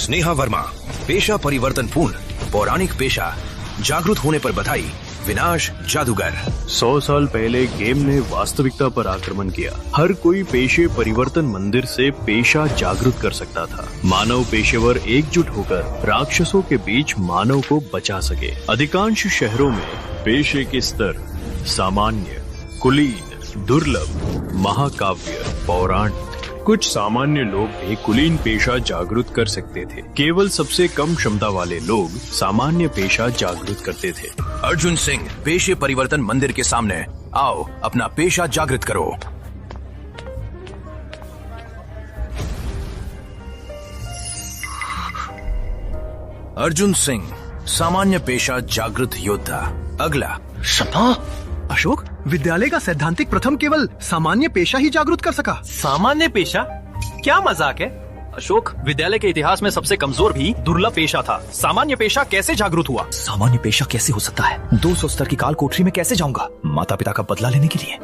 स्नेहा वर्मा, पेशा परिवर्तन पूर्ण, पौराणिक पेशा, जागरूक होने पर बधाई, विनाश जादूगर। 100 साल पहले गेम ने वास्तविकता पर आक्रमण किया। हर कोई पेशे परिवर्तन मंदिर से पेशा जागृत कर सकता था। मानव पेशेवर एकजुट होकर राक्षसों के बीच मानव को बचा सके। अधिकांश शहरों में पेशे के स्तर सामान्य, कुलीन, दुर्लभ, महाकाव्य, पौराणिक। कुछ सामान्य लोग भी कुलीन पेशा जागृत कर सकते थे। केवल सबसे कम क्षमता वाले लोग सामान्य पेशा जागृत करते थे। अर्जुन सिंह, पेशे परिवर्तन मंदिर के सामने आओ, अपना पेशा जागृत करो। अर्जुन सिंह, सामान्य पेशा जागृत योद्धा। अगला। शपा अशोक, विद्यालय का सैद्धांतिक प्रथम केवल सामान्य पेशा ही जागरूक कर सका। सामान्य पेशा? क्या मजाक है अशोक। विद्यालय के इतिहास में सबसे कमजोर भी दुर्लभ पेशा था। सामान्य पेशा कैसे जागृत हुआ? सामान्य पेशा कैसे हो सकता है? 200 स्तर की काल कोठरी में कैसे जाऊंगा माता पिता का बदला लेने के लिए?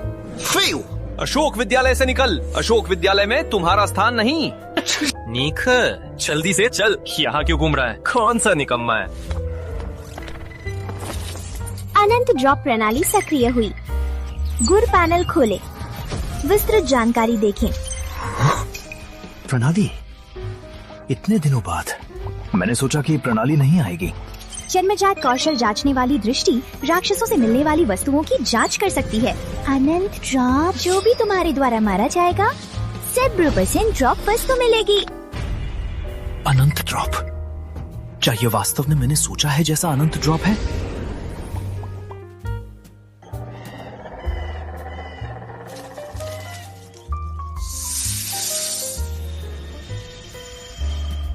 अशोक, विद्यालय से निकल। अशोक, विद्यालय में तुम्हारा स्थान नहीं। नीक, जल्दी से चल। यहाँ क्यों घूम रहा है? कौन सा निकम्मा है? अनंत ड्रॉप प्रणाली सक्रिय हुई। गुर पैनल खोले, विस्तृत जानकारी देखें। प्रणाली? इतने दिनों बाद मैंने सोचा कि प्रणाली नहीं आएगी। जन्मजात कौशल जांचने वाली दृष्टि राक्षसों से मिलने वाली वस्तुओं की जांच कर सकती है। अनंत ड्रॉप, जो भी तुम्हारे द्वारा मारा जाएगा 0% ड्रॉप वस्तु मिलेगी। अनंत ड्रॉप? क्या ये वास्तव में मैंने सोचा है जैसा अनंत ड्रॉप है?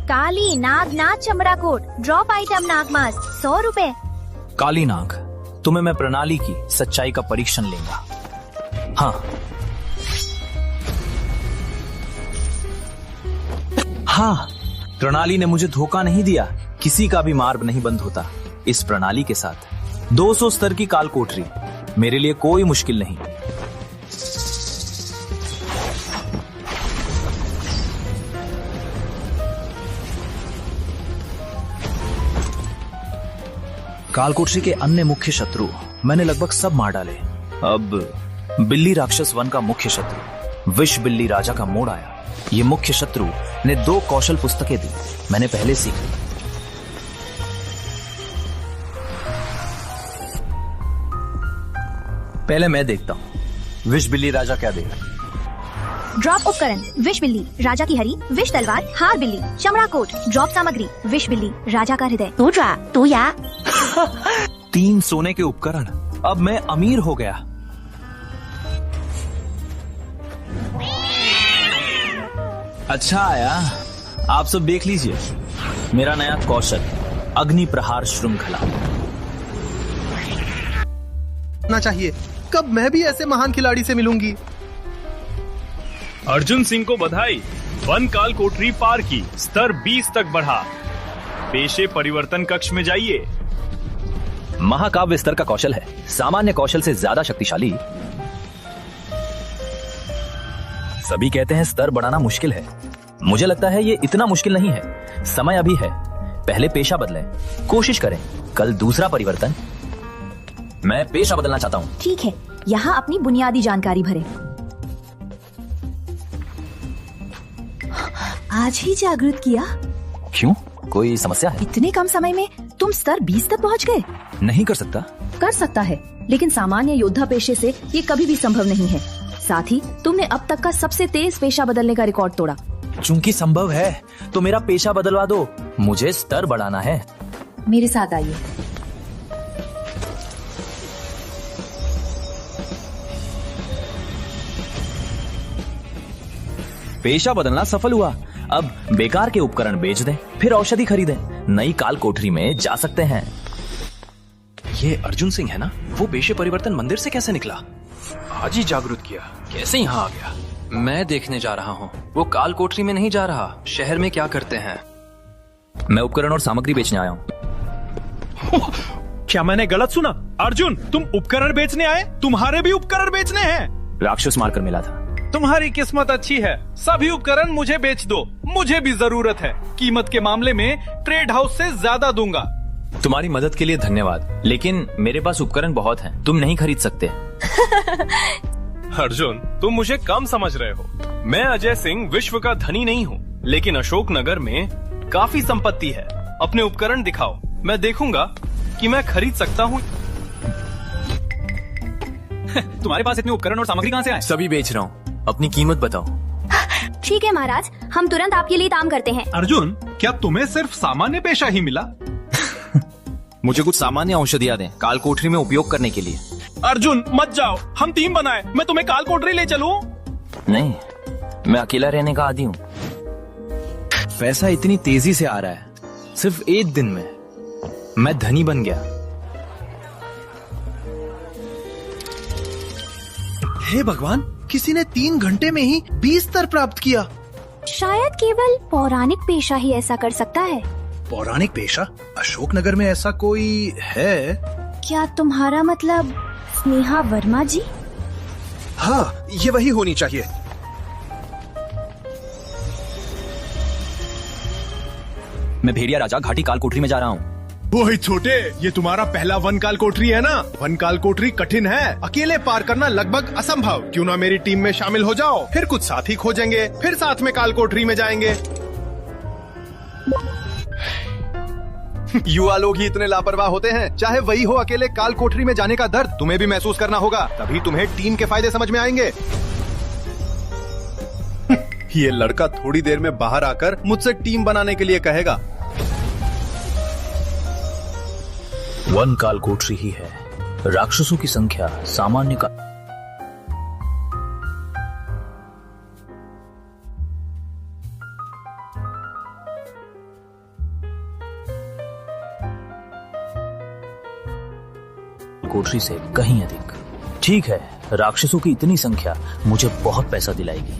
काली नाग नाग चमड़ा कोट, ड्रॉप आइटम नाग मास्क, 100 रुपए। काली नाग, तुम्हें मैं प्रणाली की सच्चाई का परीक्षण लेगा। हाँ, प्रणाली ने मुझे धोखा नहीं दिया। किसी का भी मार्ग नहीं बंद होता। इस प्रणाली के साथ 200 स्तर की काल कोठरी मेरे लिए कोई मुश्किल नहीं। काल कोठरी के अन्य मुख्य शत्रु मैंने लगभग सब मार डाले। अब बिल्ली राक्षस वन का मुख्य शत्रु विष बिल्ली राजा का मोड़ आया। ये मुख्य शत्रु ने 2 कौशल पुस्तकें दी। मैंने पहले सीख ली। पहले मैं देखता हूँ विष बिल्ली राजा क्या देगा। ड्रॉप उपकरण, विष बिल्ली राजा की हरी, विष तलवार, हार बिल्ली, चमड़ा कोट। ड्रॉप सामग्री, विष बिल्ली राजा का हृदय। तो या 3 सोने के उपकरण। अब मैं अमीर हो गया। अच्छा आया। आप सब देख लीजिए मेरा नया कौशल, अग्नि प्रहार श्रृंखला। ना चाहिए, कब मैं भी ऐसे महान खिलाड़ी से मिलूंगी। अर्जुन सिंह को बधाई। वन काल कोठरी पार की, स्तर 20 तक बढ़ा। पेशे परिवर्तन कक्ष में जाइए। महाकाव्य स्तर का कौशल है, सामान्य कौशल से ज्यादा शक्तिशाली। सभी कहते हैं स्तर बढ़ाना मुश्किल है। मुझे लगता है ये इतना मुश्किल नहीं है। समय अभी है, पहले पेशा बदलें, कोशिश करें। कल दूसरा परिवर्तन। मैं पेशा बदलना चाहता हूँ। ठीक है, यहाँ अपनी बुनियादी जानकारी भरें। आज ही जागृत किया? क्यों, कोई समस्या है? इतने कम समय में तुम स्तर 20 तक पहुँच गए। नहीं कर सकता? कर सकता है, लेकिन सामान्य योद्धा पेशे से ये कभी भी संभव नहीं है। साथ ही तुमने अब तक का सबसे तेज पेशा बदलने का रिकॉर्ड तोड़ा। चूंकि संभव है तो मेरा पेशा बदलवा दो। मुझे स्तर बढ़ाना है। मेरे साथ आइए। पेशा बदलना सफल हुआ। अब बेकार के उपकरण बेच दें, फिर औषधि खरीदें, नई काल कोठरी में जा सकते हैं। ये अर्जुन सिंह है ना? वो पेशे परिवर्तन मंदिर से कैसे निकला? आज ही जागरूक किया, कैसे यहाँ आ गया? मैं देखने जा रहा हूँ। वो काल कोठरी में नहीं जा रहा। शहर में क्या करते हैं? मैं उपकरण और सामग्री बेचने आया हूँ। क्या मैंने गलत सुना? अर्जुन, तुम उपकरण बेचने आए? तुम्हारे भी उपकरण बेचने हैं? राक्षस मारकर मिला था। तुम्हारी किस्मत अच्छी है। सभी उपकरण मुझे बेच दो, मुझे भी जरूरत है। कीमत के मामले में ट्रेड हाउस से ज्यादा दूंगा। तुम्हारी मदद के लिए धन्यवाद, लेकिन मेरे पास उपकरण बहुत हैं, तुम नहीं खरीद सकते। अर्जुन, तुम मुझे कम समझ रहे हो। मैं अजय सिंह विश्व का धनी नहीं हूँ, लेकिन अशोक नगर में काफी संपत्ति है। अपने उपकरण दिखाओ, मैं देखूंगा कि मैं खरीद सकता हूँ। तुम्हारे पास इतने उपकरण और सामग्री कहाँ से आए? सभी बेच रहा हूँ, अपनी कीमत बताओ। ठीक है महाराज, हम तुरंत आपके लिए काम करते हैं। अर्जुन, क्या तुम्हें सिर्फ सामान्य पेशा ही मिला? मुझे कुछ सामान्य औषधियाँ दें, काल कोठरी में उपयोग करने के लिए। अर्जुन मत जाओ, हम टीम बनाए, मैं तुम्हें काल कोठरी ले चलूं? नहीं, मैं अकेला रहने का आदी हूँ। पैसा इतनी तेजी से आ रहा है, सिर्फ एक दिन में मैं धनी बन गया। हे भगवान, किसी ने 3 घंटे में ही 20 स्तर प्राप्त किया। शायद केवल पौराणिक पेशा ही ऐसा कर सकता है। पौराणिक पेशा? अशोकनगर में ऐसा कोई है? क्या तुम्हारा मतलब स्नेहा वर्मा जी? हाँ, ये वही होनी चाहिए। मैं भेड़िया राजा घाटी काल कोठरी में जा रहा हूँ। वही छोटे, ये तुम्हारा पहला वन काल कोठरी है ना? वन काल कोठरी कठिन है, अकेले पार करना लगभग असंभव। क्यों ना मेरी टीम में शामिल हो जाओ, फिर कुछ साथी खोजेंगे, फिर साथ में काल कोठरी में जाएंगे। युवा लोग ही इतने लापरवाह होते हैं। चाहे वही हो अकेले काल कोठरी में जाने का दर्द तुम्हें भी महसूस करना होगा, तभी तुम्हें टीम के फायदे समझ में आएंगे। ये लड़का थोड़ी देर में बाहर आकर मुझसे टीम बनाने के लिए कहेगा। वन काल कोठरी ही है, राक्षसों की संख्या सामान्य का। कोठरी से कहीं अधिक। ठीक है, राक्षसों की इतनी संख्या मुझे बहुत पैसा दिलाएगी।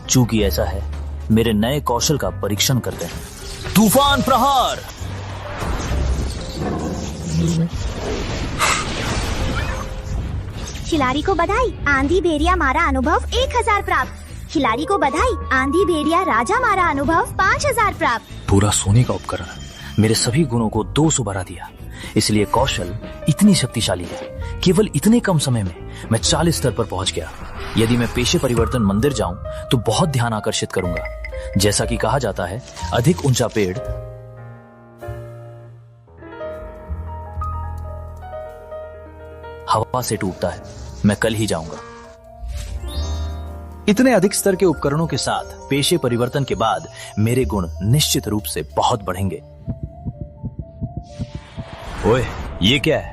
चूंकि ऐसा है, मेरे नए कौशल का परीक्षण करते हैं। तूफान प्रहार। खिलाड़ी को बधाई, आंधी भेड़िया मारा अनुभव 1000 प्राप्त। खिलाड़ी को बधाई, आंधी भेड़िया राजा मारा अनुभव 5000 प्राप्त। पूरा सोने का उपकरण मेरे सभी गुणों को 200 बढ़ा दिया, इसलिए कौशल इतनी शक्तिशाली है। केवल इतने कम समय में मैं 40 स्तर पर पहुंच गया। यदि मैं पेशे परिवर्तन मंदिर जाऊं तो बहुत ध्यान आकर्षित करूंगा। जैसा कि कहा जाता है, अधिक ऊंचा पेड़ हवा से टूटता है। मैं कल ही जाऊंगा। इतने अधिक स्तर के उपकरणों के साथ पेशे परिवर्तन के बाद मेरे गुण निश्चित रूप से बहुत बढ़ेंगे। ओए, ये क्या है?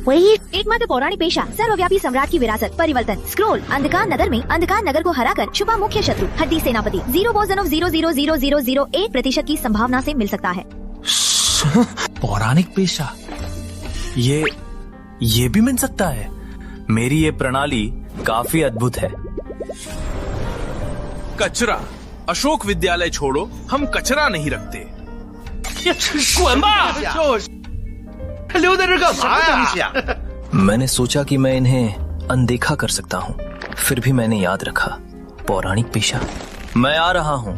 वही एकमात्र पौराणिक पेशा, सर्वव्यापी सम्राट की विरासत, परिवर्तन, स्क्रोल। अंधकार नगर में अंधकार नगर को हराकर छुपा मुख्य शत्रु हड्डी सेनापति 0 वर्जन ऑफ 0.00001% की संभावना से मिल सकता है। पौराणिक पेशा, ये भी मिल सकता है। मेरी ये प्रणाली काफी अद्भुत है। कचरा, अशोक विद्यालय छोड़ो, हम कचरा नहीं रखते। मैंने सोचा कि मैं इन्हें अनदेखा कर सकता हूँ, फिर भी मैंने याद रखा, पौराणिक पेशा। मैं आ रहा हूँ।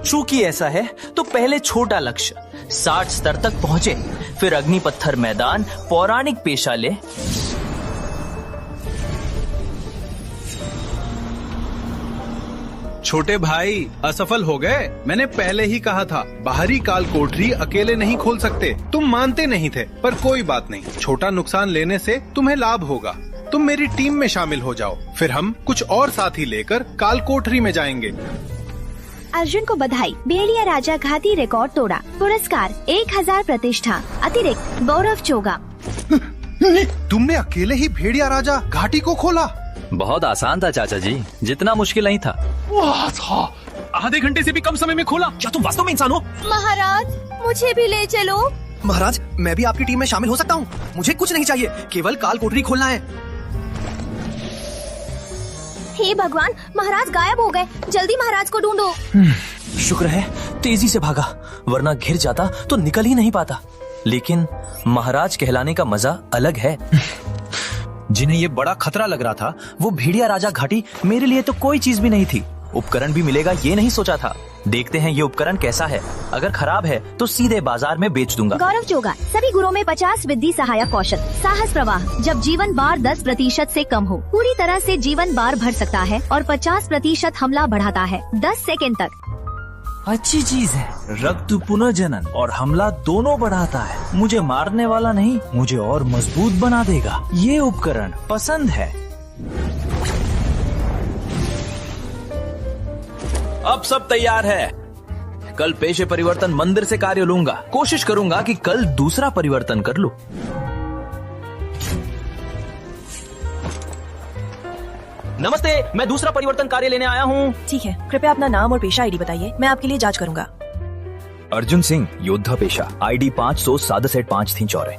चूंकि ऐसा है तो पहले छोटा लक्ष्य 60 स्तर तक पहुंचे, फिर अग्निपत्थर मैदान, पौराणिक पेशा ले। छोटे भाई असफल हो गए। मैंने पहले ही कहा था, बाहरी काल कोठरी अकेले नहीं खोल सकते। तुम मानते नहीं थे, पर कोई बात नहीं। छोटा नुकसान लेने से तुम्हें लाभ होगा। तुम मेरी टीम में शामिल हो जाओ, फिर हम कुछ और साथी लेकर काल कोठरी में जाएंगे। अर्जुन को बधाई, भेड़िया राजा घाटी रिकॉर्ड तोड़ा। पुरस्कार 1000 प्रतिष्ठा, अतिरिक्त गौरव चोगा। तुमने अकेले ही भेड़िया राजा घाटी को खोला? बहुत आसान था चाचा जी, जितना मुश्किल नहीं था। आधे घंटे से भी कम समय में खोला। क्या तुम वास्तव में इंसान हो? महाराज, मुझे भी ले चलो। महाराज, मैं भी आपकी टीम में शामिल हो सकता हूँ। मुझे कुछ नहीं चाहिए, केवल काल कोठरी खोलना है। हे भगवान, महाराज गायब हो गए। जल्दी महाराज को ढूंढो। शुक्र है तेजी से भागा, वरना घिर जाता तो निकल ही नहीं पाता। लेकिन महाराज कहलाने का मजा अलग है। जिन्हें ये बड़ा खतरा लग रहा था, वो भेड़िया राजा घाटी मेरे लिए तो कोई चीज भी नहीं थी। उपकरण भी मिलेगा ये नहीं सोचा था। देखते हैं ये उपकरण कैसा है। अगर खराब है तो सीधे बाजार में बेच दूंगा। गौरव चोगा, सभी गुणों में 50 विद्धि सहायक कौशल। साहस प्रवाह, जब जीवन बार 10% से कम हो, पूरी तरह से जीवन बार भर सकता है और 50% हमला बढ़ाता है 10 सेकेंड तक। अच्छी चीज है। रक्त पुनर्जनन और हमला दोनों बढ़ाता है। मुझे मारने वाला नहीं, मुझे और मजबूत बना देगा। ये उपकरण पसंद है। अब सब तैयार है। कल पेशे परिवर्तन मंदिर से कार्य लूंगा। कोशिश करूंगा कि कल दूसरा परिवर्तन कर लूं। नमस्ते, मैं दूसरा परिवर्तन कार्य लेने आया हूँ। ठीक है, कृपया अपना नाम और पेशा आईडी बताइए, मैं आपके लिए जांच करूंगा। अर्जुन सिंह, योद्धा पेशा, आईडी 567 थी चौरे।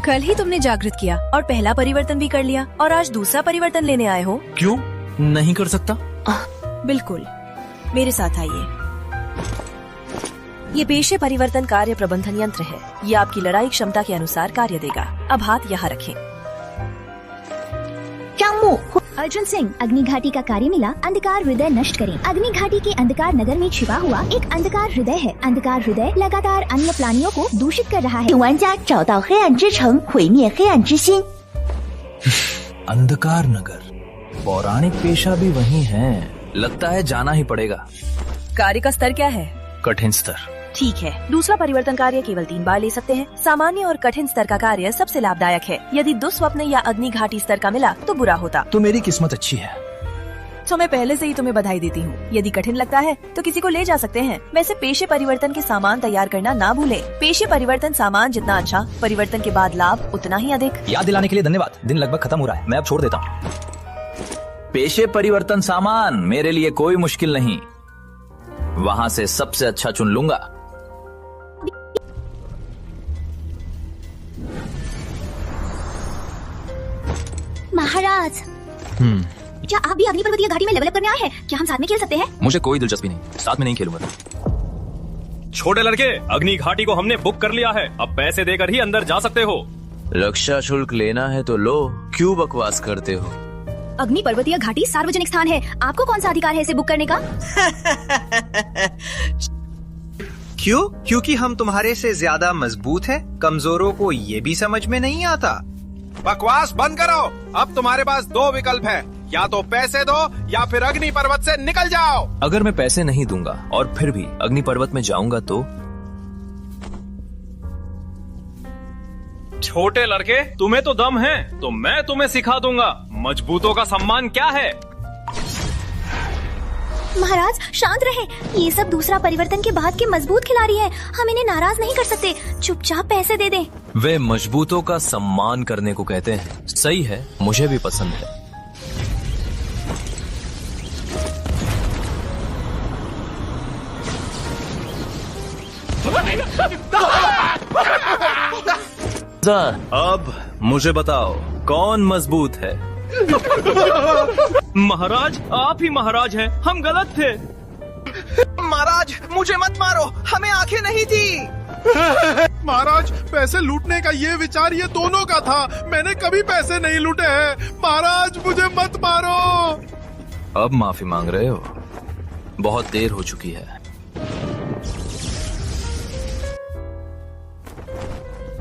कल ही तुमने जागृत किया और पहला परिवर्तन भी कर लिया और आज दूसरा परिवर्तन लेने आए हो। क्यों नहीं कर सकता? बिल्कुल, मेरे साथ आइए। ये पेशे परिवर्तन कार्य प्रबंधन यंत्र है। ये आपकी लड़ाई क्षमता के अनुसार कार्य देगा। अब हाथ यहाँ रखें। अर्जुन सिंह, अग्नि घाटी का कार्य मिला। अंधकार हृदय नष्ट करें। अग्नि घाटी के अंधकार नगर में छिपा हुआ एक अंधकार हृदय है। अंधकार हृदय लगातार अन्य प्राणियों को दूषित कर रहा है। अंधकार नगर, पौराणिक पेशा भी वही है। लगता है जाना ही पड़ेगा। कार्य का स्तर क्या है? कठिन स्तर। ठीक है, दूसरा परिवर्तन कार्य केवल 3 बार ले सकते हैं। सामान्य और कठिन स्तर का कार्य सबसे लाभदायक है। यदि दुस्वप्न या अग्नि घाटी स्तर का मिला तो बुरा होता। तो मेरी किस्मत अच्छी है। तो मैं पहले से ही तुम्हें बधाई देती हूँ। यदि कठिन लगता है तो किसी को ले जा सकते हैं। वैसे पेशे परिवर्तन के सामान तैयार करना ना भूले। पेशे परिवर्तन सामान जितना अच्छा, परिवर्तन के बाद लाभ उतना ही अधिक। याद दिलाने के लिए धन्यवाद। दिन लगभग खत्म हो रहा है, मैं अब छोड़ देता हूँ। पेशे परिवर्तन सामान मेरे लिए कोई मुश्किल नहीं। वहाँ से सबसे अच्छा चुन लूंगा। महाराज, क्या आप भी अग्नि पर्वतीय घाटी में लेवल अप करने आए हैं? क्या हम साथ में खेल सकते हैं? मुझे कोई दिलचस्पी नहीं, साथ में नहीं खेलूंगा। छोटे लड़के, अग्नि घाटी को हमने बुक कर लिया है। अब पैसे देकर ही अंदर जा सकते हो। रक्षा शुल्क लेना है तो लो, क्यों बकवास करते हो? अग्नि पर्वतीय घाटी सार्वजनिक स्थान है। आपको कौन सा अधिकार है इसे बुक करने का? क्यों? क्योंकि हम तुम्हारे से ज्यादा मजबूत हैं। कमजोरों को ये भी समझ में नहीं आता। बकवास बंद करो। अब तुम्हारे पास 2 विकल्प हैं। या तो पैसे दो या फिर अग्नि पर्वत से निकल जाओ। अगर मैं पैसे नहीं दूंगा और फिर भी अग्नि पर्वत में जाऊंगा तो? छोटे लड़के, तुम्हें तो दम है, तो मैं तुम्हें सिखा दूंगा मजबूतों का सम्मान क्या है। महाराज शांत रहे। ये सब दूसरा परिवर्तन के बाद के मजबूत खिलाड़ी हैं। हम इन्हें नाराज नहीं कर सकते। चुपचाप पैसे दे दें। वे मजबूतों का सम्मान करने को कहते हैं। सही है, मुझे भी पसंद है। अब मुझे बताओ, कौन मजबूत है? महाराज, आप ही महाराज हैं। हम गलत थे। महाराज, मुझे मत मारो, हमें आंखें नहीं थी। महाराज, पैसे लूटने का ये विचार ये दोनों का था। मैंने कभी पैसे नहीं लूटे हैं। महाराज, मुझे मत मारो। अब माफी मांग रहे हो? बहुत देर हो चुकी है।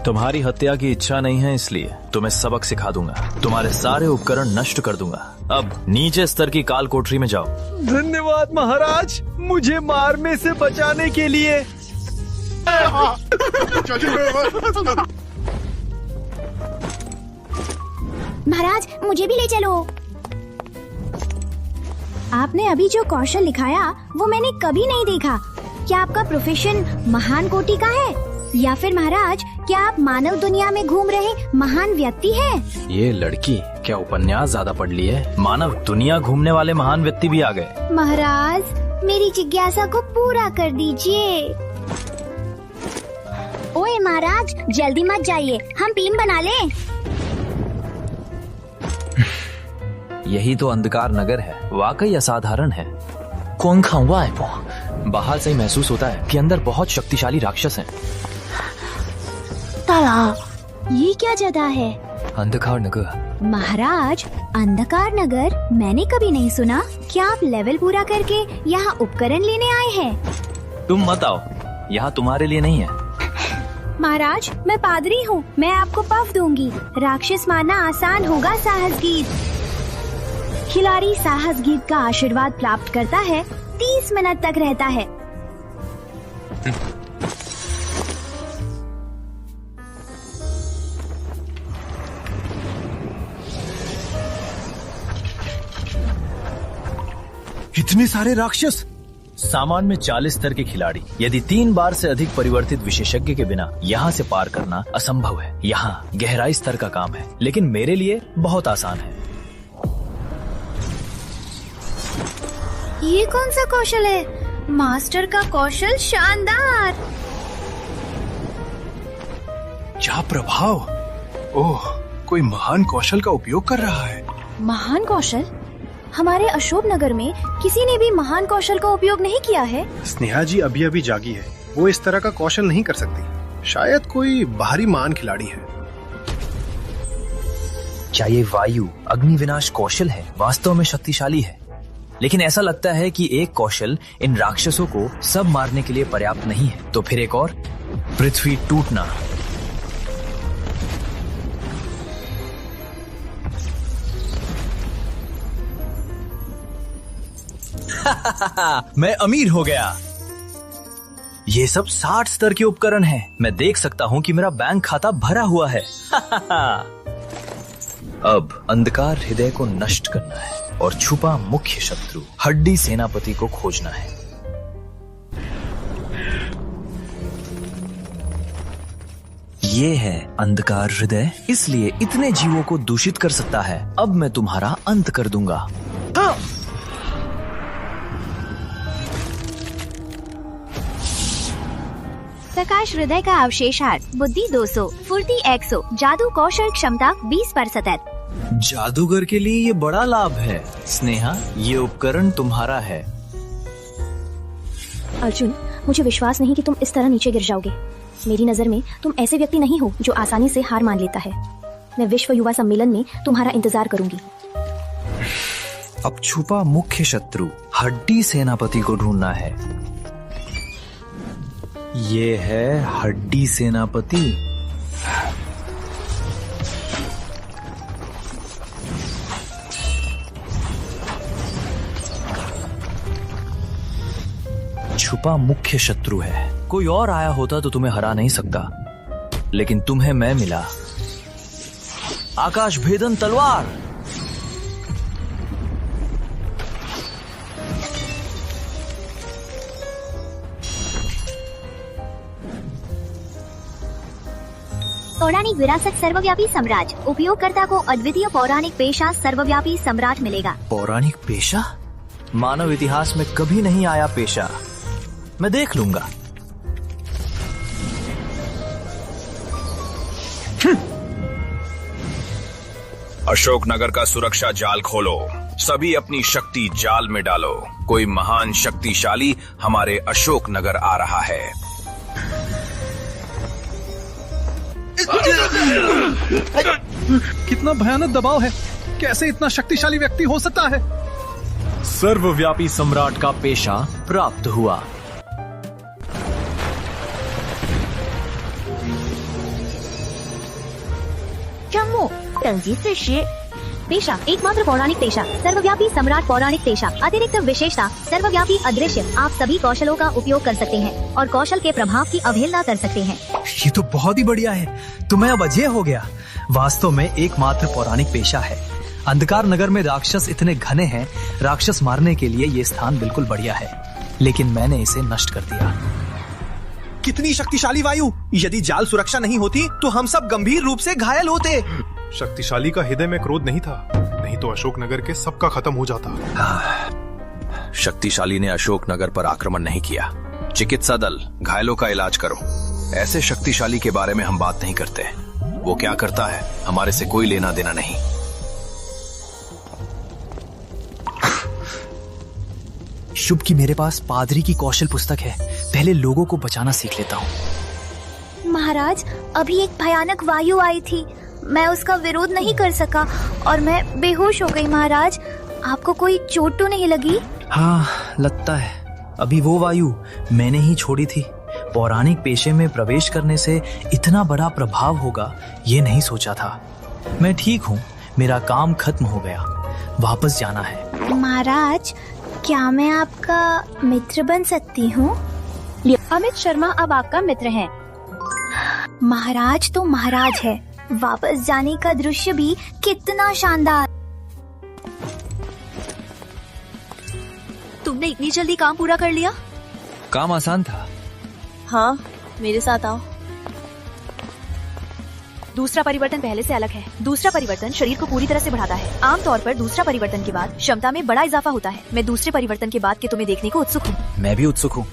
तुम्हारी हत्या की इच्छा नहीं है, इसलिए तुम्हें सबक सिखा दूंगा। तुम्हारे सारे उपकरण नष्ट कर दूंगा। अब नीचे स्तर की काल कोठरी में जाओ। धन्यवाद महाराज, मुझे मारने से बचाने के लिए। महाराज, मुझे भी ले चलो। आपने अभी जो कौशल दिखाया वो मैंने कभी नहीं देखा। क्या आपका प्रोफेशन महान कोटि का है? या फिर महाराज, क्या आप मानव दुनिया में घूम रहे महान व्यक्ति हैं? ये लड़की क्या उपन्यास ज्यादा पढ़ ली है? मानव दुनिया घूमने वाले महान व्यक्ति भी आ गए। महाराज, मेरी जिज्ञासा को पूरा कर दीजिए। ओए महाराज, जल्दी मत जाइए, हम टीम बना लें। यही तो अंधकार नगर है। वाकई असाधारण है। बाहर से ही महसूस होता है कि अंदर बहुत शक्तिशाली राक्षस हैं। ताला, ये क्या जगह है? अंधकार नगर। महाराज, अंधकार नगर मैंने कभी नहीं सुना। क्या आप लेवल पूरा करके यहाँ उपकरण लेने आए हैं? तुम मत आओ, यहाँ तुम्हारे लिए नहीं है। महाराज, मैं पादरी हूँ, मैं आपको पफ दूंगी। राक्षस मारना आसान होगा साहस गीत। खिलाड़ी साहस गीत का आशीर्वाद प्राप्त करता है, 30 मिनट तक रहता है। इतने सारे राक्षस! सामान में 40 स्तर के खिलाड़ी, यदि 3 बार से अधिक परिवर्तित विशेषज्ञ के बिना यहाँ से पार करना असंभव है। यहाँ गहराई स्तर का काम है, लेकिन मेरे लिए बहुत आसान है। ये कौन सा कौशल है? मास्टर का कौशल शानदार। क्या प्रभाव! ओह, कोई महान कौशल का उपयोग कर रहा है। महान कौशल? हमारे अशोक नगर में किसी ने भी महान कौशल का उपयोग नहीं किया है। स्नेहा जी अभी अभी जागी है, वो इस तरह का कौशल नहीं कर सकती। शायद कोई बाहरी महान खिलाड़ी है। क्या ये वायु अग्नि विनाश कौशल है? वास्तव में शक्तिशाली है, लेकिन ऐसा लगता है कि एक कौशल इन राक्षसों को सब मारने के लिए पर्याप्त नहीं है। तो फिर एक और, पृथ्वी टूटना। मैं अमीर हो गया। ये सब 60 स्तर के उपकरण हैं। मैं देख सकता हूँ कि मेरा बैंक खाता भरा हुआ है। अब अंधकार हृदय को नष्ट करना है और छुपा मुख्य शत्रु हड्डी सेनापति को खोजना है। ये है अंधकार हृदय, इसलिए इतने जीवों को दूषित कर सकता है। अब मैं तुम्हारा अंत कर दूंगा। प्रकाश हृदय का अवशेषार्थ, बुद्धि 200, फुर्ती 100, जादू कौशल क्षमता 20%। जादूगर के लिए ये बड़ा लाभ है। स्नेहा, ये उपकरण तुम्हारा है। अर्जुन, मुझे विश्वास नहीं कि तुम इस तरह नीचे गिर जाओगे। मेरी नजर में तुम ऐसे व्यक्ति नहीं हो जो आसानी से हार मान लेता है। मैं विश्व युवा सम्मेलन में तुम्हारा इंतजार करूंगी। अब छुपा मुख्य शत्रु हड्डी सेनापति को ढूंढना है। ये है हड्डी सेनापति। छुपा मुख्य शत्रु है। कोई और आया होता तो तुम्हें हरा नहीं सकता, लेकिन तुम्हें मैं मिला। आकाश भेदन तलवार। पौराणिक विरासत सर्वव्यापी सम्राट। उपयोगकर्ता को अद्वितीय पौराणिक पेशा सर्वव्यापी सम्राट मिलेगा। पौराणिक पेशा? मानव इतिहास में कभी नहीं आया पेशा। मैं देख लूंगा। अशोकनगर का सुरक्षा जाल खोलो। सभी अपनी शक्ति जाल में डालो। कोई महान शक्तिशाली हमारे अशोकनगर आ रहा है। कितना भयानक दबाव है! कैसे इतना शक्तिशाली व्यक्ति हो सकता है? सर्वव्यापी सम्राट का पेशा प्राप्त हुआ। जम्मू पेशा, एकमात्र पौराणिक पेशा सर्वव्यापी सम्राट। पौराणिक पेशा अतिरिक्त विशेषता सर्वव्यापी अदृश्य। आप सभी कौशलों का उपयोग कर सकते हैं और कौशल के प्रभाव की अवहेलना कर सकते हैं। ये तो बहुत ही बढ़िया है। तुम्हें अब अजय हो गया। वास्तव में एकमात्र पौराणिक पेशा है। अंधकार नगर में राक्षस इतने घने हैं, राक्षस मारने के लिए ये स्थान बिल्कुल बढ़िया है, लेकिन मैंने इसे नष्ट कर दिया। कितनी शक्तिशाली वायु! यदि जाल सुरक्षा नहीं होती तो हम सब गंभीर रूप से घायल होते। शक्तिशाली का हृदय में क्रोध नहीं था, नहीं तो अशोकनगर के सबका खत्म हो जाता। शक्तिशाली ने अशोकनगर पर आक्रमण नहीं किया। चिकित्सा दल, घायलों का इलाज करो। ऐसे शक्तिशाली के बारे में हम बात नहीं करते। वो क्या करता है हमारे से कोई लेना देना नहीं। शुभ कि मेरे पास पादरी की कौशल पुस्तक है। पहले लोगों को बचाना सीख लेता हूँ। महाराज, अभी एक भयानक वायु आई थी, मैं उसका विरोध नहीं कर सका और मैं बेहोश हो गई। महाराज, आपको कोई चोट तो नहीं लगी? हाँ, लगता है अभी वो वायु मैंने ही छोड़ी थी। पौराणिक पेशे में प्रवेश करने से इतना बड़ा प्रभाव होगा ये नहीं सोचा था। मैं ठीक हूँ, मेरा काम खत्म हो गया, वापस जाना है। महाराज, क्या मैं आपका मित्र बन सकती हूँ? अमित शर्मा अब आपका मित्र हैं। महाराज तो महाराज है, वापस जाने का दृश्य भी कितना शानदार। तुमने इतनी जल्दी काम पूरा कर लिया? काम आसान था। हाँ, मेरे साथ आओ। दूसरा परिवर्तन पहले से अलग है। दूसरा परिवर्तन शरीर को पूरी तरह से बढ़ाता है। आमतौर पर दूसरा परिवर्तन के बाद क्षमता में बड़ा इजाफा होता है। मैं दूसरे परिवर्तन के बाद के तुम्हें देखने को उत्सुक हूँ। मैं भी उत्सुक हूँ।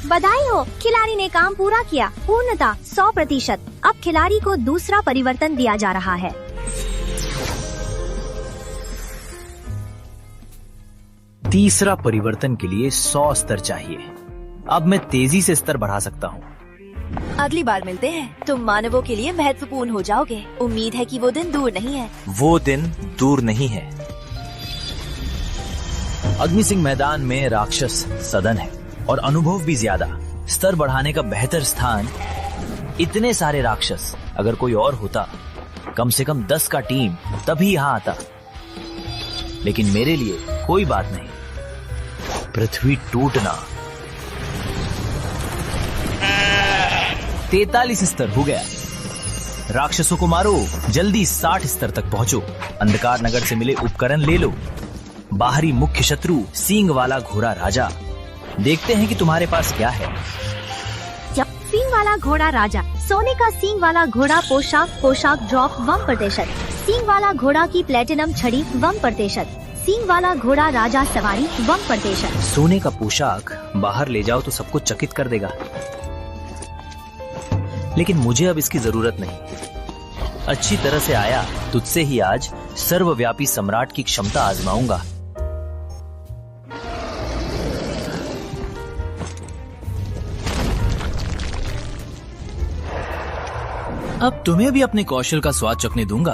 बधाई हो, खिलाड़ी ने काम पूरा किया। पूर्णता 100%। अब खिलाड़ी को दूसरा परिवर्तन दिया जा रहा है। तीसरा परिवर्तन के लिए 100 स्तर चाहिए। अब मैं तेजी से स्तर बढ़ा सकता हूँ। अगली बार मिलते हैं, तुम मानवों के लिए महत्वपूर्ण हो जाओगे। उम्मीद है कि वो दिन दूर नहीं है। वो दिन दूर नहीं है। अग्नि सिंह मैदान में राक्षस सदन है और अनुभव भी ज्यादा। स्तर बढ़ाने का बेहतर स्थान। इतने सारे राक्षस, अगर कोई और होता, कम से कम 10 का टीम तभी यहाँ आता। लेकिन मेरे लिए कोई बात नहीं। पृथ्वी टूटना। 43 स्तर हो गया। राक्षसों को मारो, जल्दी 60 स्तर तक पहुंचो। अंधकार नगर से मिले उपकरण ले लो। बाहरी मुख्य शत्रु सींग वाला घोड़ा राजा। देखते हैं कि तुम्हारे पास क्या है। सींग वाला घोड़ा राजा। सोने का सींग वाला घोड़ा पोशाक ड्रॉप 1%। सींग वाला घोड़ा की प्लेटिनम छड़ी 1%। सींग वाला घोड़ा राजा सवारी 1%। सोने का पोशाक बाहर ले जाओ तो सबको चकित कर देगा, लेकिन मुझे अब इसकी जरूरत नहीं। अच्छी तरह से आया, तुझसे ही आज सर्वव्यापी सम्राट की क्षमता आजमाऊंगा। अब तुम्हें भी अपने कौशल का स्वाद चखने दूंगा।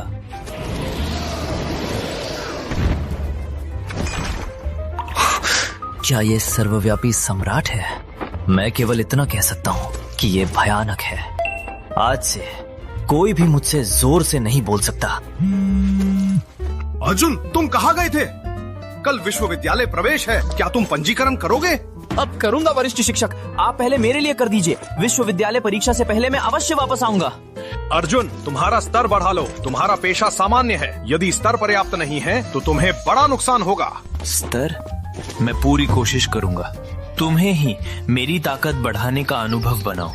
क्या ये सर्वव्यापी सम्राट है? मैं केवल इतना कह सकता हूँ कि ये भयानक है। आज से कोई भी मुझसे जोर से नहीं बोल सकता। अर्जुन, तुम कहाँ गए थे? कल विश्वविद्यालय प्रवेश है, क्या तुम पंजीकरण करोगे? अब करूंगा वरिष्ठ शिक्षक। आप पहले मेरे लिए कर दीजिए। विश्वविद्यालय परीक्षा से पहले मैं अवश्य वापस आऊंगा। अर्जुन, तुम्हारा स्तर बढ़ा लो। तुम्हारा पेशा सामान्य है। यदि स्तर पर्याप्त नहीं है तो तुम्हें बड़ा नुकसान होगा। स्तर? मैं पूरी कोशिश करूंगा। तुम्हें ही मेरी ताकत बढ़ाने का अनुभव बनाओ।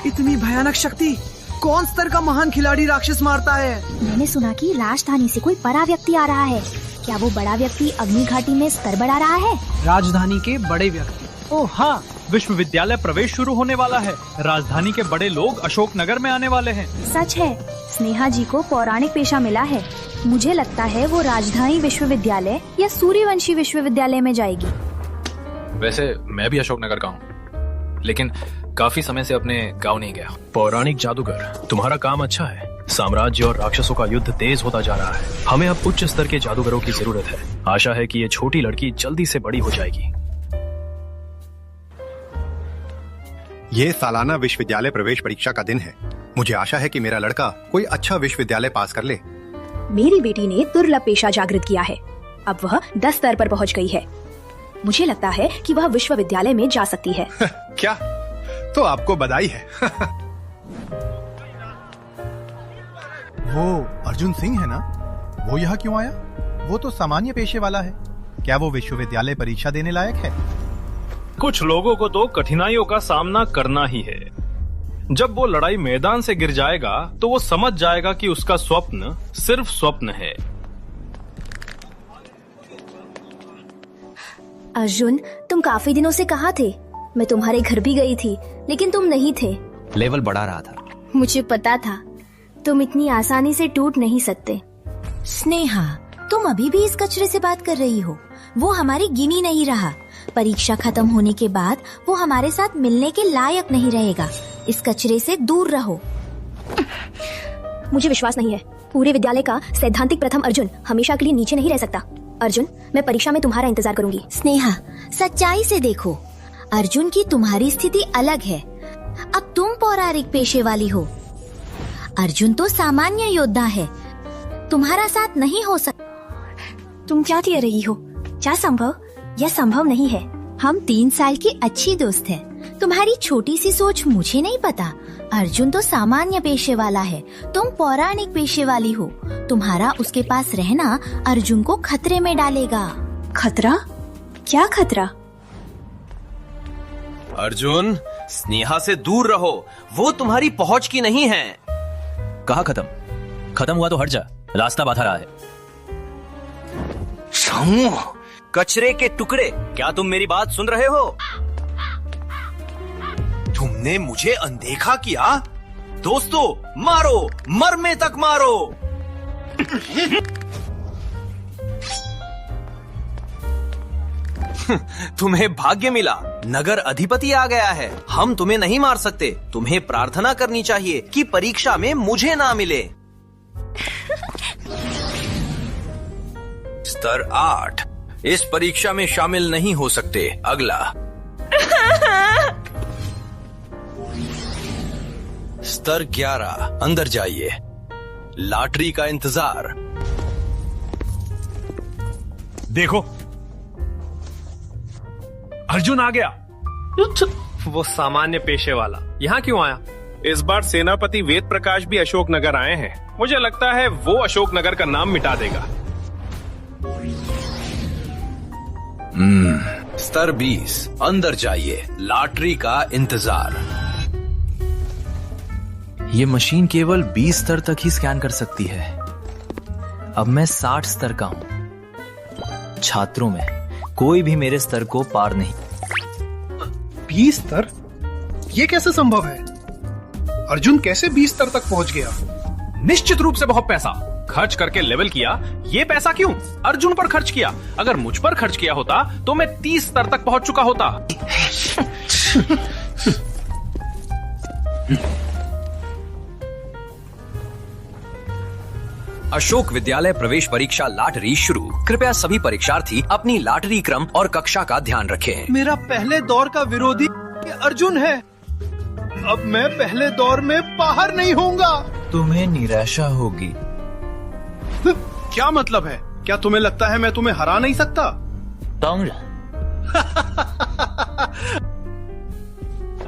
इतनी भयानक शक्ति, कौन स्तर का महान खिलाड़ी राक्षस मारता है? मैंने सुना कि राजधानी से कोई बड़ा व्यक्ति आ रहा है। क्या वो बड़ा व्यक्ति अग्नि घाटी में स्तर बढ़ा रहा है? राजधानी के बड़े व्यक्ति? ओह हाँ, विश्वविद्यालय प्रवेश शुरू होने वाला है। राजधानी के बड़े लोग अशोक नगर में आने वाले हैं। सच है, स्नेहा जी को पौराणिक पेशा मिला है। मुझे लगता है वो राजधानी विश्वविद्यालय या सूर्यवंशी विश्वविद्यालय में जाएगी। वैसे मैं भी अशोक नगर का हूँ, लेकिन काफी समय से अपने गांव नहीं गया। पौराणिक जादूगर, तुम्हारा काम अच्छा है। साम्राज्य और राक्षसों का युद्ध तेज होता जा रहा है। हमें अब उच्च स्तर के जादूगरों की जरूरत है। आशा है कि ये छोटी लड़की जल्दी से बड़ी हो जाएगी। ये सालाना विश्वविद्यालय प्रवेश परीक्षा का दिन है। मुझे आशा है कि मेरा लड़का कोई अच्छा विश्वविद्यालय पास कर ले। मेरी बेटी ने दुर्लभ पेशा जागृत किया है। अब वह 10 स्तर पर पहुंच गई है। मुझे लगता है कि वह विश्वविद्यालय में जा सकती है। क्या? तो आपको बधाई है। वो अर्जुन सिंह है ना? वो यहाँ क्यों आया? वो तो सामान्य पेशे वाला है। क्या वो विश्वविद्यालय परीक्षा देने लायक है? कुछ लोगों को तो कठिनाइयों का सामना करना ही है। जब वो लड़ाई मैदान से गिर जाएगा तो वो समझ जाएगा कि उसका स्वप्न सिर्फ स्वप्न है। अर्जुन, तुम काफी दिनों से कहाँ थे? मैं तुम्हारे घर भी गई थी, लेकिन तुम नहीं थे। लेवल बढ़ा रहा था। मुझे पता था तुम इतनी आसानी से टूट नहीं सकते। स्नेहा, तुम अभी भी इस कचरे से बात कर रही हो? वो हमारी गिनी नहीं रहा। परीक्षा खत्म होने के बाद वो हमारे साथ मिलने के लायक नहीं रहेगा। इस कचरे से दूर रहो। मुझे विश्वास नहीं है, पूरे विद्यालय का सैद्धांतिक प्रथम अर्जुन हमेशा के लिए नीचे नहीं रह सकता। अर्जुन, मैं परीक्षा में तुम्हारा इंतजार करूंगी। स्नेहा, सच्चाई से देखो, अर्जुन की तुम्हारी स्थिति अलग है। अब तुम पौराणिक पेशे वाली हो, अर्जुन तो सामान्य योद्धा है, तुम्हारा साथ नहीं हो सकता। तुम क्या कह रही हो? क्या संभव? यह संभव नहीं है। हम 3 साल की अच्छी दोस्त हैं। तुम्हारी छोटी सी सोच मुझे नहीं पता। अर्जुन तो सामान्य पेशे वाला है, तुम पौराणिक पेशे वाली हो। तुम्हारा उसके पास रहना अर्जुन को खतरे में डालेगा। खतरा? क्या खतरा? अर्जुन, स्नेहा से दूर रहो, वो तुम्हारी पहुंच की नहीं है। कहा खत्म? खत्म हुआ तो हट जा, रास्ता बाधा रहा है। कचरे के टुकड़े, क्या तुम मेरी बात सुन रहे हो? तुमने मुझे अनदेखा किया? दोस्तों, मारो, मरने तक मारो। तुम्हें भाग्य मिला, नगर अधिपति आ गया है। हम तुम्हें नहीं मार सकते। तुम्हें प्रार्थना करनी चाहिए कि परीक्षा में मुझे ना मिले। स्तर 8, इस परीक्षा में शामिल नहीं हो सकते। अगला। स्तर 11, अंदर जाइए। लॉटरी का इंतजार। देखो, अर्जुन आ गया। वो सामान्य पेशे वाला यहाँ क्यों आया? इस बार सेनापति वेद प्रकाश भी अशोक नगर आए हैं। मुझे लगता है वो अशोक नगर का नाम मिटा देगा। स्तर 20, अंदर जाइए। लॉटरी का इंतजार। ये मशीन केवल 20 स्तर तक ही स्कैन कर सकती है। अब मैं 60 स्तर का हूं। छात्रों में कोई भी मेरे स्तर को पार नहीं। 20 स्तर? ये कैसे संभव है? अर्जुन कैसे 20 स्तर तक पहुंच गया? निश्चित रूप से बहुत पैसा खर्च करके लेवल किया। ये पैसा क्यों अर्जुन पर खर्च किया? अगर मुझ पर खर्च किया होता तो मैं 30 स्तर तक पहुंच चुका होता। अशोक विद्यालय प्रवेश परीक्षा लॉटरी शुरू। कृपया सभी परीक्षार्थी अपनी लॉटरी क्रम और कक्षा का ध्यान रखें। मेरा पहले दौर का विरोधी अर्जुन है। अब मैं पहले दौर में बाहर नहीं होऊंगा। तुम्हें निराशा होगी। क्या मतलब है? क्या तुम्हें लगता है मैं तुम्हें हरा नहीं सकता?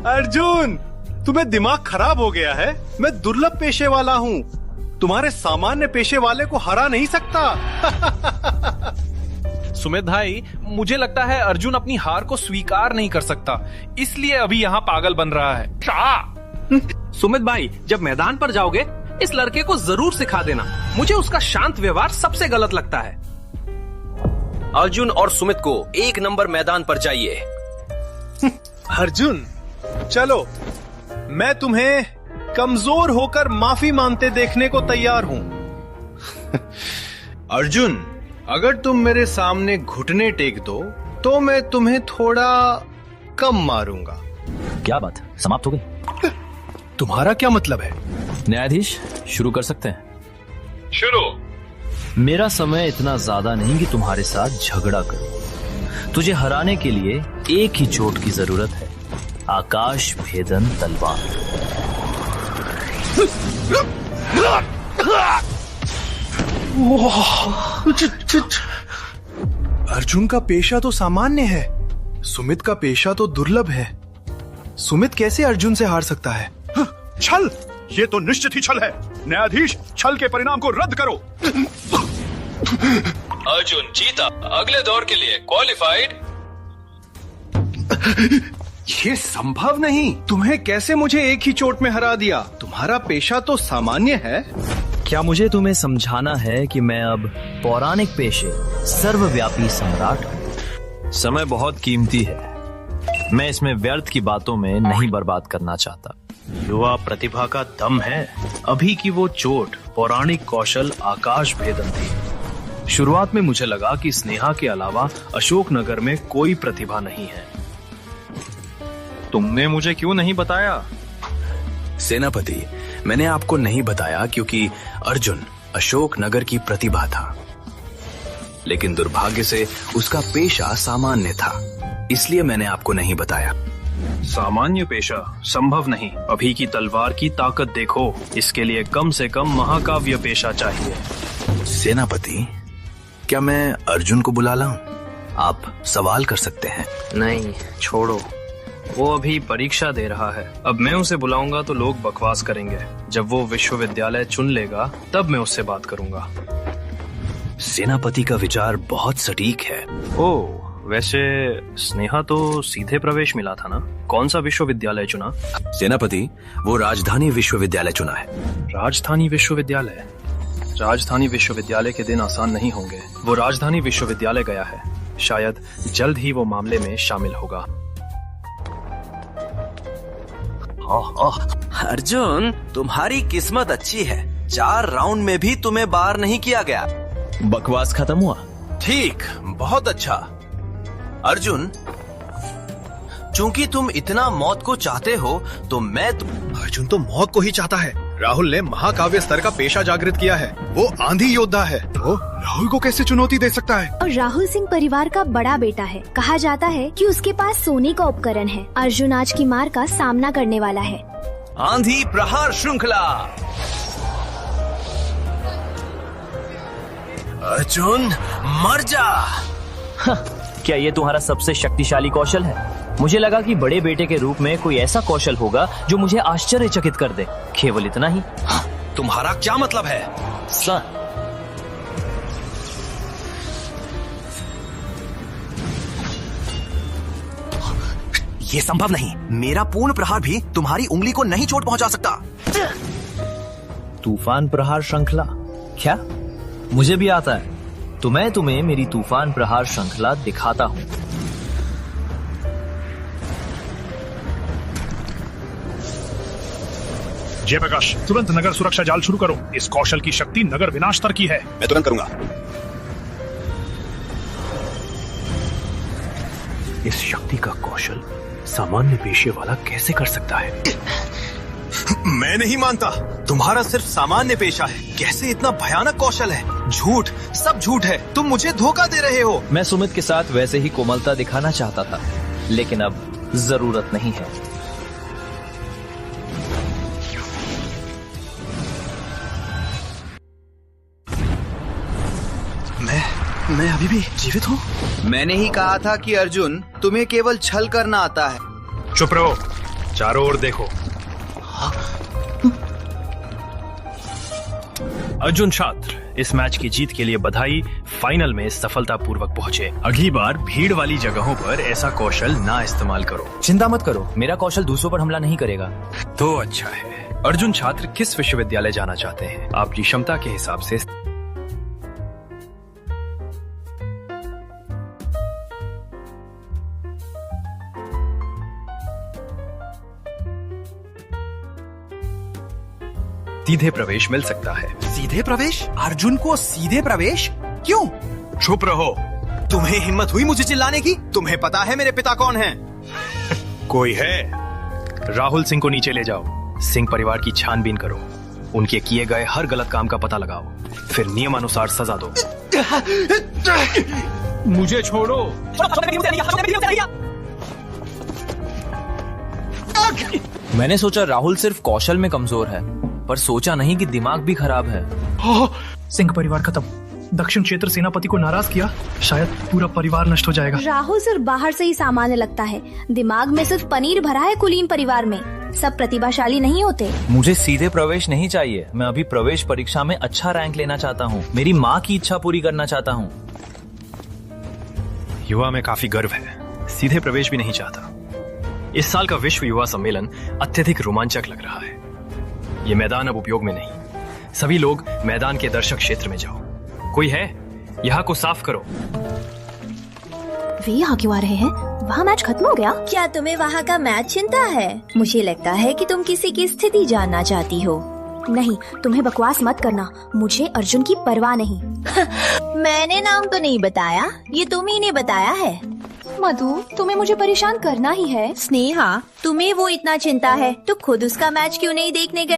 अर्जुन, तुम्हें दिमाग खराब हो गया है? मैं दुर्लभ पेशे वाला हूँ, तुम्हारे सामान्य पेशे वाले को हरा नहीं सकता। सुमित भाई, मुझे लगता है अर्जुन अपनी हार को स्वीकार नहीं कर सकता, इसलिए अभी यहाँ पागल बन रहा है। सुमित भाई, जब मैदान पर जाओगे इस लड़के को जरूर सिखा देना। मुझे उसका शांत व्यवहार सबसे गलत लगता है। अर्जुन और सुमित को 1 नंबर मैदान पर जाइए। अर्जुन, चलो, मैं तुम्हें कमजोर होकर माफी मांगते देखने को तैयार हूं। अर्जुन, अगर तुम मेरे सामने घुटने टेक दो तो मैं तुम्हें थोड़ा कम मारूंगा। क्या बात, समाप्त हो गई? तुम्हारा क्या मतलब है? न्यायाधीश, शुरू कर सकते हैं? शुरू। मेरा समय इतना ज्यादा नहीं कि तुम्हारे साथ झगड़ा करूं। तुझे हराने के लिए एक ही चोट की जरूरत है, आकाश भेदन तलवार। अर्जुन का पेशा तो सामान्य है, सुमित का पेशा तो दुर्लभ है। सुमित कैसे अर्जुन से हार सकता है? छल! ये तो निश्चित ही छल है। न्यायाधीश, छल के परिणाम को रद्द करो। अर्जुन जीता, अगले दौर के लिए क्वालिफाइड। ये संभव नहीं। तुम्हें कैसे मुझे एक ही चोट में हरा दिया? तुम्हारा पेशा तो सामान्य है। क्या मुझे तुम्हें समझाना है कि मैं अब पौराणिक पेशे सर्वव्यापी सम्राट हूं? समय बहुत कीमती है, मैं इसमें व्यर्थ की बातों में नहीं बर्बाद करना चाहता। युवा प्रतिभा का दम है। अभी की वो चोट पौराणिक कौशल आकाश भेदन थी। शुरुआत में मुझे लगा कि स्नेहा के अलावा अशोकनगर में कोई प्रतिभा नहीं है। तुमने मुझे क्यों नहीं बताया? सेनापति, मैंने आपको नहीं बताया क्योंकि अर्जुन अशोकनगर की प्रतिभा था, लेकिन दुर्भाग्य से उसका पेशा सामान्य था, इसलिए मैंने आपको नहीं बताया। सामान्य पेशा संभव नहीं। अभी की तलवार की ताकत देखो, इसके लिए कम से कम महाकाव्य पेशा चाहिए। सेनापति, क्या मैं अर्जुन को बुला लाऊं? आप सवाल कर सकते हैं। नहीं, छोड़ो, वो अभी परीक्षा दे रहा है। अब मैं उसे बुलाऊंगा तो लोग बकवास करेंगे। जब वो विश्वविद्यालय चुन लेगा तब मैं उससे बात करूंगा। सेनापति का विचार बहुत सटीक है। ओह, वैसे स्नेहा तो सीधे प्रवेश मिला था ना? कौन सा विश्वविद्यालय चुना? सेनापति, वो राजधानी विश्वविद्यालय चुना है। राजधानी विश्वविद्यालय? राजधानी विश्वविद्यालय के दिन आसान नहीं होंगे। वो राजधानी विश्वविद्यालय गया है, शायद जल्द ही वो मामले में शामिल होगा। अर्जुन, तुम्हारी किस्मत अच्छी है। 4 राउंड में भी तुम्हें बाहर नहीं किया गया। बकवास खत्म हुआ? ठीक, बहुत अच्छा। अर्जुन, चूंकि तुम इतना मौत को चाहते हो तो मैं अर्जुन तो मौत को ही चाहता है। राहुल ने महाकाव्य स्तर का पेशा जागृत किया है। वो आंधी योद्धा है। वो राहुल को कैसे चुनौती दे सकता है? और राहुल सिंह परिवार का बड़ा बेटा है। कहा जाता है कि उसके पास सोने का उपकरण है। अर्जुन आज की मार का सामना करने वाला है। आंधी प्रहार श्रृंखला। अर्जुन, मर जा। क्या ये तुम्हारा सबसे शक्तिशाली कौशल है? मुझे लगा कि बड़े बेटे के रूप में कोई ऐसा कौशल होगा जो मुझे आश्चर्यचकित कर दे। केवल इतना ही? तुम्हारा क्या मतलब है? सर, ये संभव नहीं। मेरा पूर्ण प्रहार भी तुम्हारी उंगली को नहीं चोट पहुंचा सकता। तूफान प्रहार श्रृंखला? क्या? मुझे भी आता है, तो मैं तुम्हें मेरी तूफान प्रहार श्रृंखला दिखाता हूँ। जयप्रकाश, तुरंत नगर सुरक्षा जाल शुरू करो। इस कौशल की शक्ति नगर विनाश स्तर की है। मैं तुरंत करूंगा। इस शक्ति का कौशल सामान्य पेशे वाला कैसे कर सकता है? मैं नहीं मानता। तुम्हारा सिर्फ सामान्य पेशा है। कैसे इतना भयानक कौशल है? झूठ, सब झूठ है। तुम मुझे धोखा दे रहे हो। मैं सुमित के साथ वैसे ही कोमलता दिखाना चाहता था, लेकिन अब जरूरत नहीं है। मैं अभी भी जीवित हूँ। मैंने ही कहा था कि अर्जुन, तुम्हें केवल छल करना आता है। चुप रहो, चारों ओर देखो। अर्जुन छात्र, इस मैच की जीत के लिए बधाई। फाइनल में सफलतापूर्वक पहुंचे। अगली बार भीड़ वाली जगहों पर ऐसा कौशल ना इस्तेमाल करो। चिंता मत करो, मेरा कौशल दूसरों पर हमला नहीं करेगा। तो अच्छा है। अर्जुन छात्र किस विश्वविद्यालय जाना चाहते हैं? आपकी क्षमता के हिसाब से सीधे प्रवेश मिल सकता है। सीधे प्रवेश? अर्जुन को सीधे प्रवेश? क्यों? चुप रहो। तुम्हें हिम्मत हुई मुझे चिल्लाने की? तुम्हें पता है मेरे पिता कौन हैं? कोई है? राहुल सिंह को नीचे ले जाओ। सिंह परिवार की छानबीन करो। उनके किए गए हर गलत काम का पता लगाओ, फिर नियमानुसार सजा दो। मुझे छोड़ो। मैंने सोचा राहुल सिर्फ कौशल में कमजोर है, पर सोचा नहीं कि दिमाग भी खराब है। सिंह परिवार खत्म। दक्षिण क्षेत्र सेनापति को नाराज किया, शायद पूरा परिवार नष्ट हो जाएगा। राहुल सिर्फ बाहर से ही सामान्य लगता है, दिमाग में सिर्फ पनीर भरा है। कुलीन परिवार में सब प्रतिभाशाली नहीं होते। मुझे सीधे प्रवेश नहीं चाहिए। मैं अभी प्रवेश परीक्षा में अच्छा रैंक लेना चाहता हूँ। मेरी माँ की इच्छा पूरी करना चाहता हूँ। युवा में काफी गर्व है, सीधे प्रवेश भी नहीं चाहता। इस साल का विश्व युवा सम्मेलन अत्यधिक रोमांचक लग रहा है। ये मैदान अब उपयोग में नहीं। सभी लोग मैदान के दर्शक क्षेत्र में जाओ। कोई है? यहाँ को साफ करो। वे यहाँ क्यों आ रहे हैं? वहाँ मैच खत्म हो गया? क्या तुम्हें वहाँ का मैच चिंता है? मुझे लगता है कि तुम किसी की स्थिति जानना चाहती हो। नहीं, तुम्हें बकवास मत करना, मुझे अर्जुन की परवाह नहीं। मैंने नाम तो नहीं बताया, ये तुम ही ने बताया है। मधु, तुम्हें मुझे परेशान करना ही है। स्नेहा, तुम्हें वो इतना चिंता है तो खुद उसका मैच क्यों नहीं देखने गए?